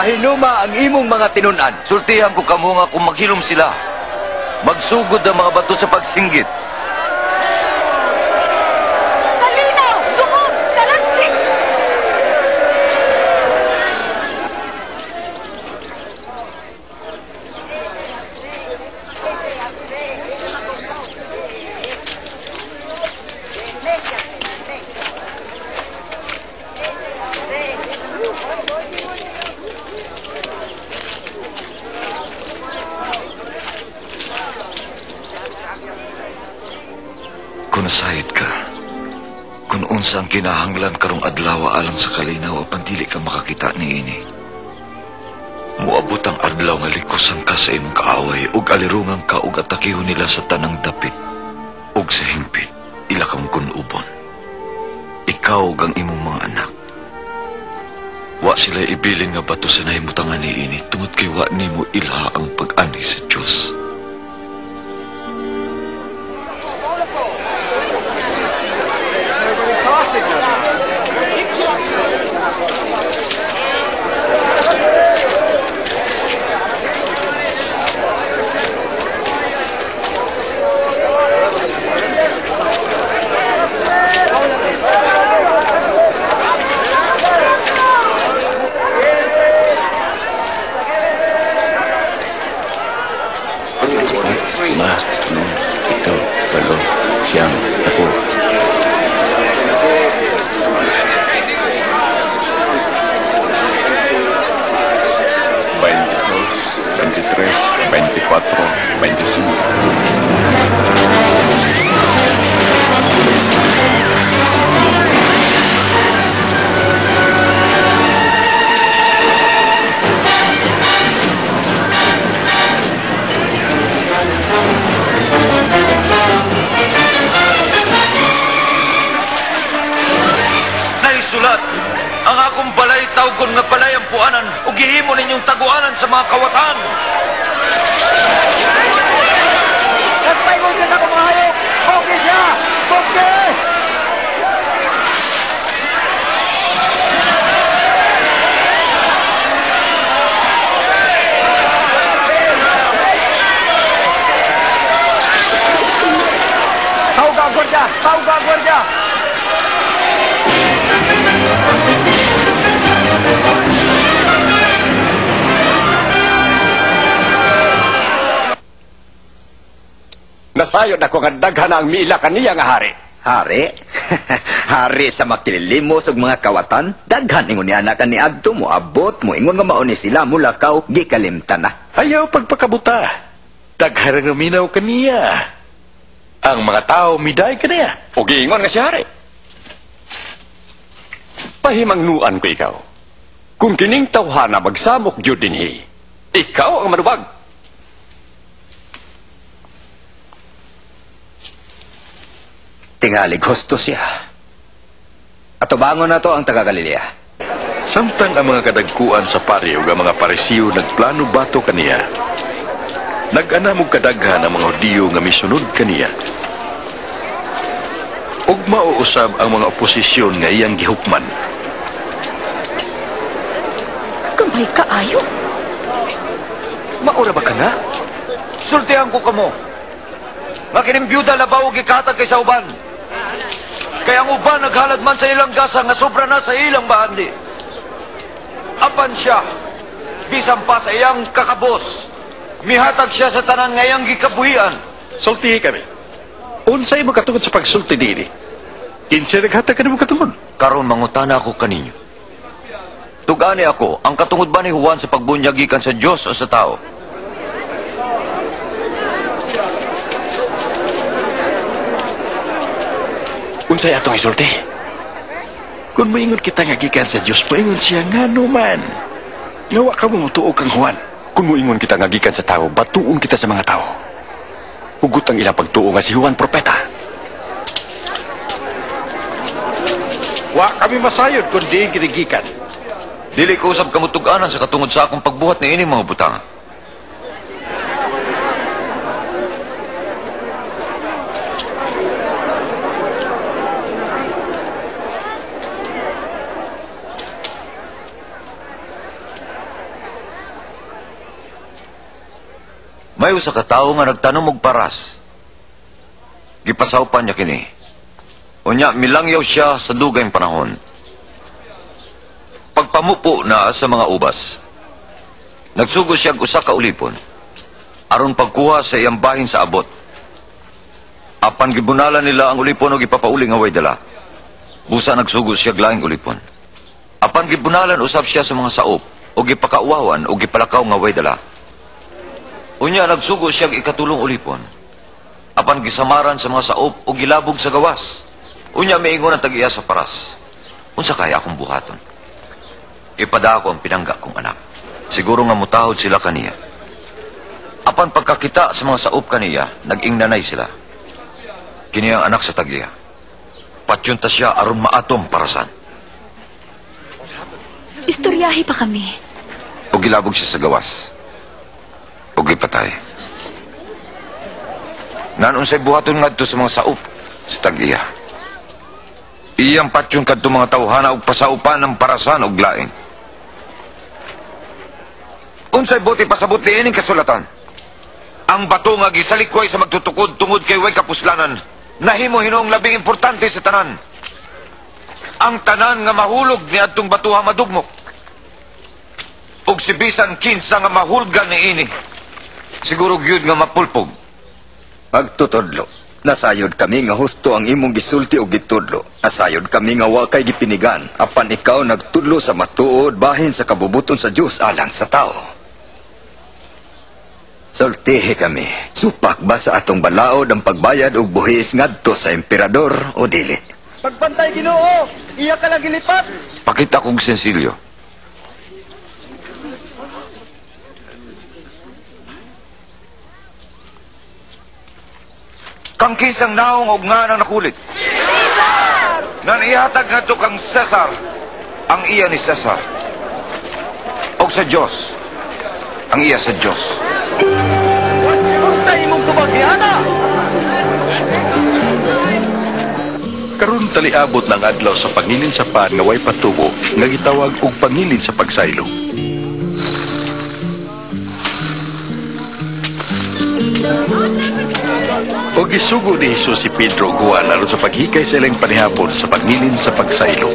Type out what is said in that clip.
Pahinuma ang imong mga tinunan. Sultihan ko kamo nga kung maghilom sila. Magsugod ang mga bato sa pagsinggit. Kalinaw! Dungog! Talastik! Kung nasayad ka, kung unsa ang kinahanglan karong adlaw alang sa kalinaw apan dili ka makakita ni ini. Muabot ang adlaw nga likusan ka sa imong kaaway ug alirungan ka ug atakihon nila sa tanang dapit ug sa hingpit ila kang kunubon. Ikaw ug ang imong mga anak. Wa sila ibilin nga bato sa nahimutangan ni ini tungod kay wa nimo ilha ang pag-ani sa Dios. Ma, ito, walo, siyang, ako. 23, 24, 25. Naisulat, ang akong balay tawgon nga balay ang puanan ug gihimo ninyong taguanan sa mga kawatan. Nagpaingon ka sa kumahayok! Bogey siya! Bogey! Tawag ang gwardiya! Tawag ang gwardiya! Nasayod ako nga daghan ang miila kaniya nga hari. Hari? Hari sa makililimos ug mga kawatan? Daghan ingon ni anak ni Adto mo abot mo ingon nga mauni sila mula kaw gikalimtan na. Ayaw pagpakabuta. Daghan nga minaw kaniya. Ang mga tao miday kaniya. O giingon nga si hari. Pahimangnuan ko ikaw. Kung kining tawhana magsamok jud dinhi, ikaw ang manubag. Tingali gusto siya. Atubangon na to ang taga Galilea. Samtang ang mga kadagkuan sa pari ug ang mga parisiyo nagplano bato kaniya. Nag-anamog kadaghan ang mga Hudiyo nga misunod kaniya. Ug mauusab ang mga oposisyon nga iyang gihukman. Kamay kaayo? Maura ba ka na? Sultihan ko kamo. Makining byuda labaw og ikatag kay sa uban. Kaya ang uban naghalad man sa ilang gasa nga sobra na sa ilang bahandi. Apan siya, bisan pa sa iyang kakabos, mihatag siya sa tanan nga iyang gikabuhian. Sultihi kami. Unsay mo katungod sa pagsulti dili? Kinsa naghatag ka mo katungod? Karon mangutana ako kaninyo. Tugani ako, ang katungod ba ni Juan sa pagbunyag gikan sa Dios o sa tao? Unsay atong isulti? Kung moingon kita nga gikan sa Dios, moingon siya ngano man. Ngawa ka mo tuog kang Juan. Kung moingon kita nga gikan sa tao, batuon kita sa mga tao. Hugot ang ilang pagtuo nga si Juan propeta. Wa kami masayod kung di ginigikan. Dili ko usab kamutuganan sa katungod sa akong pagbuhat ni ini mga butang. May usa ka tawo nga nagtanom og paras. Gipasawpan niya kini. Unya milangyaw siya sa dugay panahon. Pagpamupo na sa mga ubas, nagsugo siya og usa ka ulipon aron pagkuha sa iyang bahin sa abot. Apan gibunalan nila ang ulipon og ipapauli nga way dala. Busa nagsugo siya og laing ulipon. Apan gibunalan usab siya sa mga saop og gipakauwawan og gipalakaw nga way dala. Unya nagsugo siya og ikatulong ulipon. Apan gisamaran sa mga saop og gilabog sa gawas. Unya miingon ang tag-iya sa paras. Unsa kaya akong buhaton? Ipadako ang pinangga kong anak. Siguro nga mutahod sila kaniya. Apan pagkakita sa mga saop kaniya, nag-ingnanay sila. Kini ang anak sa tag-iya. Patyunta siya aron maatom parasan. Istoryahi pa kami. O gilabog siya sa gawas. O gipatay. Nanunsay buhaton ngadto sa mga saop sa tag-iya. Iyang patyon kadto mga tawhana og pasaupan ng parasan og laing. Unsay buti pasabot ni ining kasulatan? Ang bato nga gisalikway sa magtutukod tungod kay way kapuslanan, nahimo hinong labing importante sa tanan. Ang tanan nga mahulog ni adtong batuha madugmok. Ug si bisan kinsa nga mahulgan ni ini. Siguro gyud nga mapulpog. Pagtutudlo, nasayod kami nga husto ang imong gisulti o gitudlo. Nasayod kami nga wa kay gipinigan, apan ikaw nagtudlo sa matuod bahin sa kabubuton sa Dios alang sa tao. Sultihi kami, supak ba sa atong balaod ang pagbayad og buhis ngadto sa emperador o dili? Pagbantay Ginoo, iya ka lang gilipat. Pakita kong sensilyo. Kang kisang naong og nga nang nakulit. Cesar! Nan ihatag nga to kang Cesar, ang iya ni Cesar. Og sa Diyos, ang iya sa Diyos. Sa imong tubagyana. Karon taliabot ng adlaw sa pangilin sa pan nga way patubo nga gitawag og pangilin sa pagsaylo. O gisugo ni Jesus si Pedro ug Juan aron sa paghikay sa ilang panihapon sa pangilin sa pagsaylo.